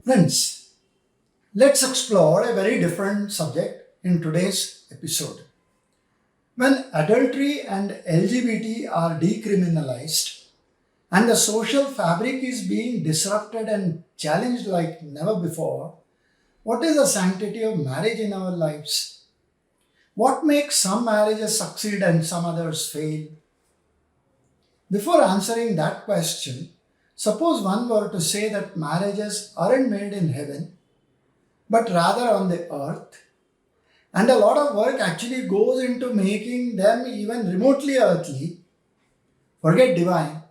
Friends, let's explore a very different subject in today's episode. When adultery and LGBT are decriminalized and the social fabric is being disrupted and challenged like never before, what is the sanctity of marriage in our lives? What makes some marriages succeed and some others fail? Before answering that question, suppose one were to say that marriages aren't made in heaven but rather on the earth. And a lot of work actually goes into making them even remotely earthly. Forget divine.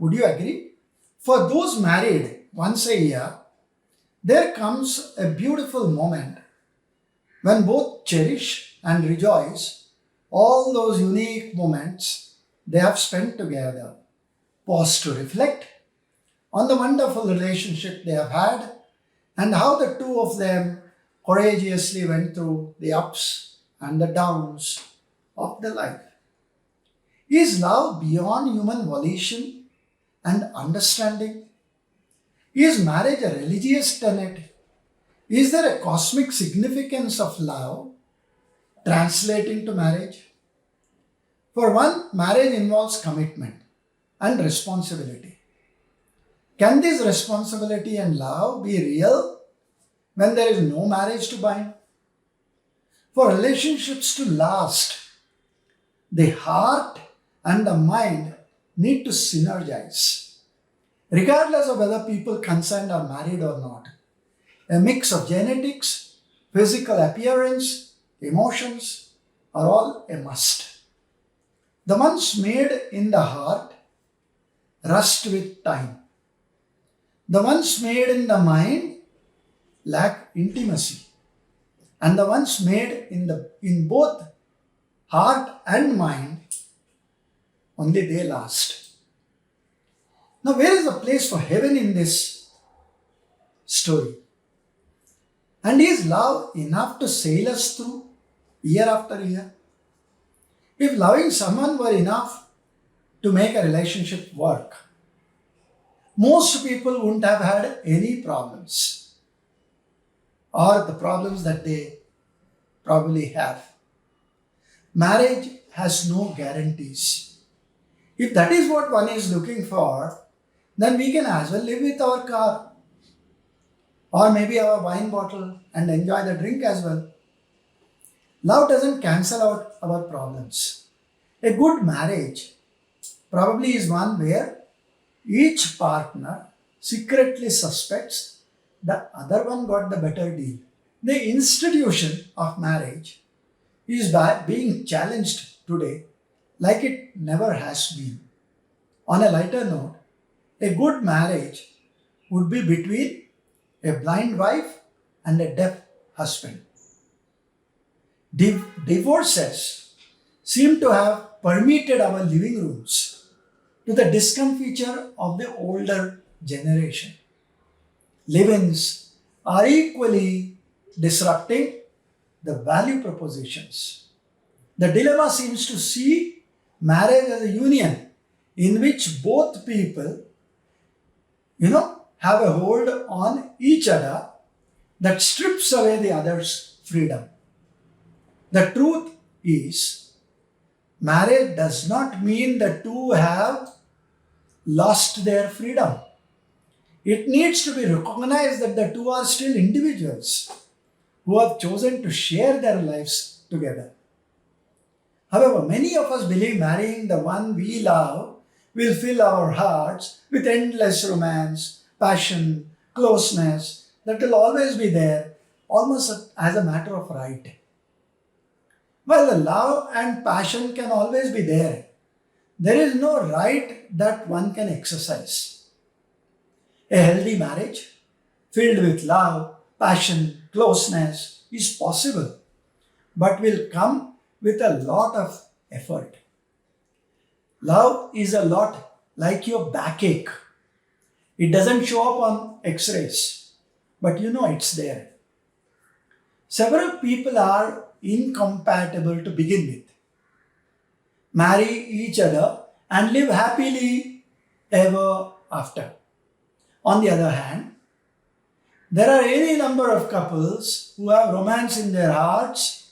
Would you agree? For those married once a year, there comes a beautiful moment when both cherish and rejoice all those unique moments they have spent together. Pause to reflect on the wonderful relationship they have had and how the two of them courageously went through the ups and the downs of their life. Is love beyond human volition and understanding? Is marriage a religious tenet? Is there a cosmic significance of love translating to marriage? For one, marriage involves commitment and responsibility. Can this responsibility and love be real when there is no marriage to bind? For relationships to last, the heart and the mind need to synergize, regardless of whether people concerned are married or not. A mix of genetics, physical appearance, emotions are all a must. The ones made in the heart rust with time. The ones made in the mind lack intimacy. And the ones made in both heart and mind, only they last. Now, where is the place for heaven in this story? And is love enough to sail us through year after year? If loving someone were enough to make a relationship work, most people wouldn't have had any problems or the problems that they probably have. Marriage has no guarantees. If that is what one is looking for, then we can as well live with our car or maybe our wine bottle and enjoy the drink as well. Love doesn't cancel out our problems. A good marriage probably is one where each partner secretly suspects the other one got the better deal. The institution of marriage is being challenged today like it never has been. On a lighter note, a good marriage would be between a blind wife and a deaf husband. Divorces seem to have permeated our living rooms to the discomfiture of the older generation. Live-ins are equally disrupting the value propositions. The dilemma seems to see marriage as a union in which both people, have a hold on each other that strips away the other's freedom. The truth is, marriage does not mean the two have lost their freedom. It needs to be recognized that the two are still individuals who have chosen to share their lives together. However, many of us believe marrying the one we love will fill our hearts with endless romance, passion, closeness that will always be there, almost as a matter of right. While the love and passion can always be there is no right that one can exercise. A healthy marriage filled with love, passion, closeness is possible, but will come with a lot of effort. Love is a lot like your backache. It doesn't show up on x-rays, but it's there. Several people are incompatible to begin with. Marry each other and live happily ever after. On the other hand, There are any number of couples who have romance in their hearts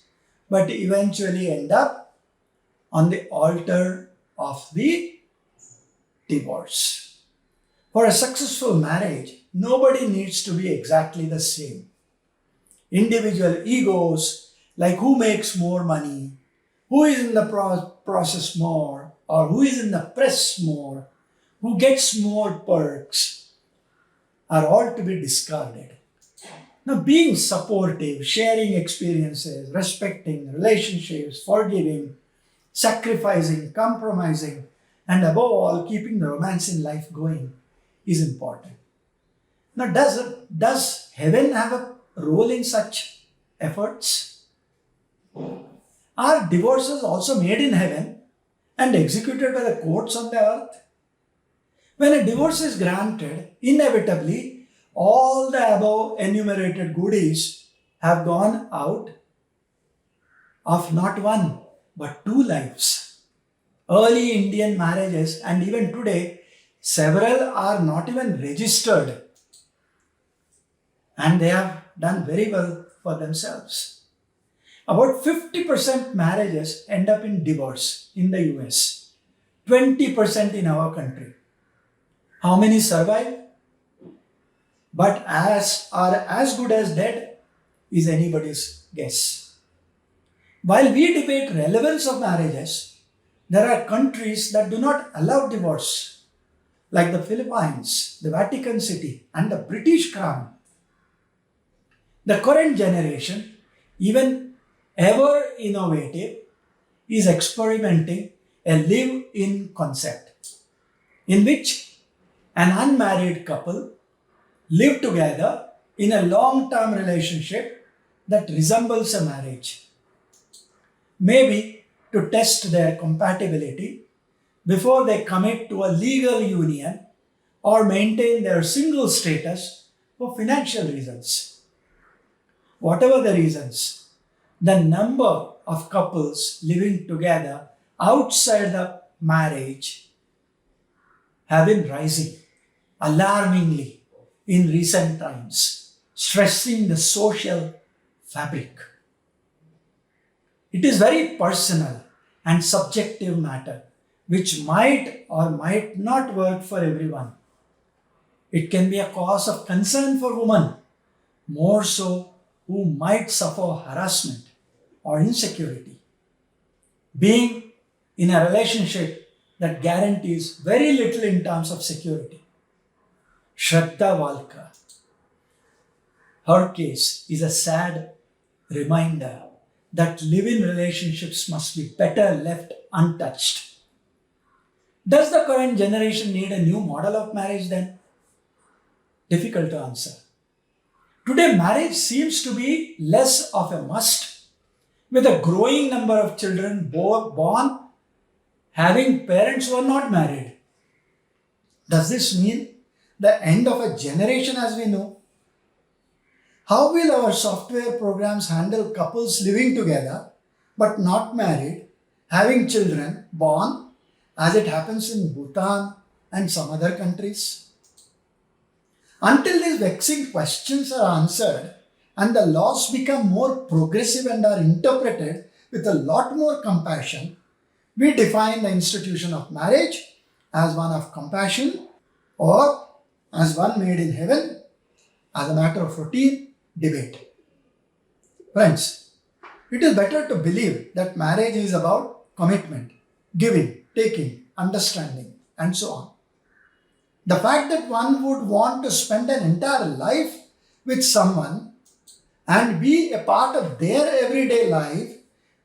but eventually end up on the altar of the divorce. For a successful marriage, nobody needs to be exactly the same. Individual egos, like who makes more money, who is in the process more, or who is in the press more, who gets more perks, are all to be discarded. Now, being supportive, sharing experiences, respecting relationships, forgiving, sacrificing, compromising, and above all, keeping the romance in life going is important. Now, does heaven have a role in such efforts? Are divorces also made in heaven and executed by the courts on the earth? When a divorce is granted, inevitably, all the above enumerated goodies have gone out of not one but two lives. Early Indian marriages and even today, several are not even registered and they have done very well for themselves. About 50% marriages end up in divorce in the US, 20% in our country. How many survive? But are as good as dead is anybody's guess. While we debate relevance of marriages, there are countries that do not allow divorce, like the Philippines, the Vatican City, and the British Crown. The current generation, even ever innovative, is experimenting a live-in concept in which an unmarried couple live together in a long-term relationship that resembles a marriage. Maybe to test their compatibility before they commit to a legal union or maintain their single status for financial reasons. Whatever the reasons, the number of couples living together outside the marriage have been rising alarmingly in recent times, stressing the social fabric. It is very personal and subjective matter which might or might not work for everyone. It can be a cause of concern for women, more so who might suffer harassment or insecurity. Being in a relationship that guarantees very little in terms of security. Shraddha Walkar, her case is a sad reminder that live-in relationships must be better left untouched. Does the current generation need a new model of marriage then? Difficult to answer. Today, marriage seems to be less of a must, with a growing number of children born having parents who are not married. Does this mean the end of a generation as we know? How will our software programs handle couples living together but not married, having children born as it happens in Bhutan and some other countries? Until these vexing questions are answered and the laws become more progressive and are interpreted with a lot more compassion, we define the institution of marriage as one of compassion or as one made in heaven as a matter of routine debate. Friends, it is better to believe that marriage is about commitment, giving, taking, understanding, and so on. The fact that one would want to spend an entire life with someone and be a part of their everyday life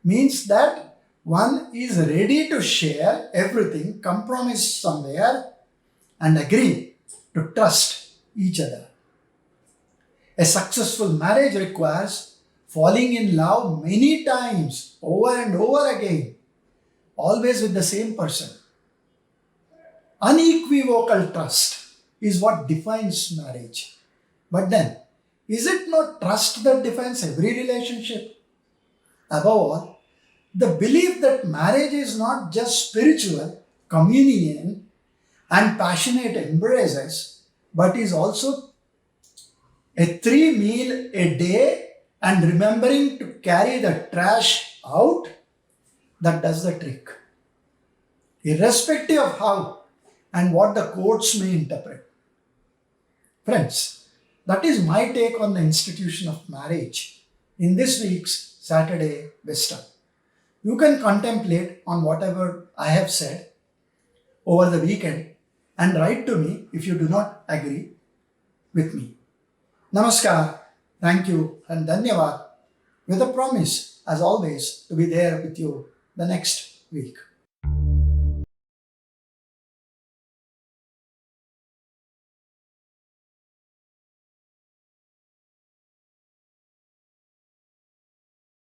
means that one is ready to share everything, compromise somewhere, and agree to trust each other. A successful marriage requires falling in love many times, over and over again, always with the same person. Unequivocal trust is what defines marriage. But then, is it not trust that defines every relationship? Above all, the belief that marriage is not just spiritual communion and passionate embraces, but is also A 3 meal a day and remembering to carry the trash out, that does the trick. Irrespective of how and what the courts may interpret. Friends, that is my take on the institution of marriage in this week's Saturday Wisdom. You can contemplate on whatever I have said over the weekend and write to me if you do not agree with me. Namaskar, thank you, and Dhanyavad, with a promise, as always, to be there with you the next week.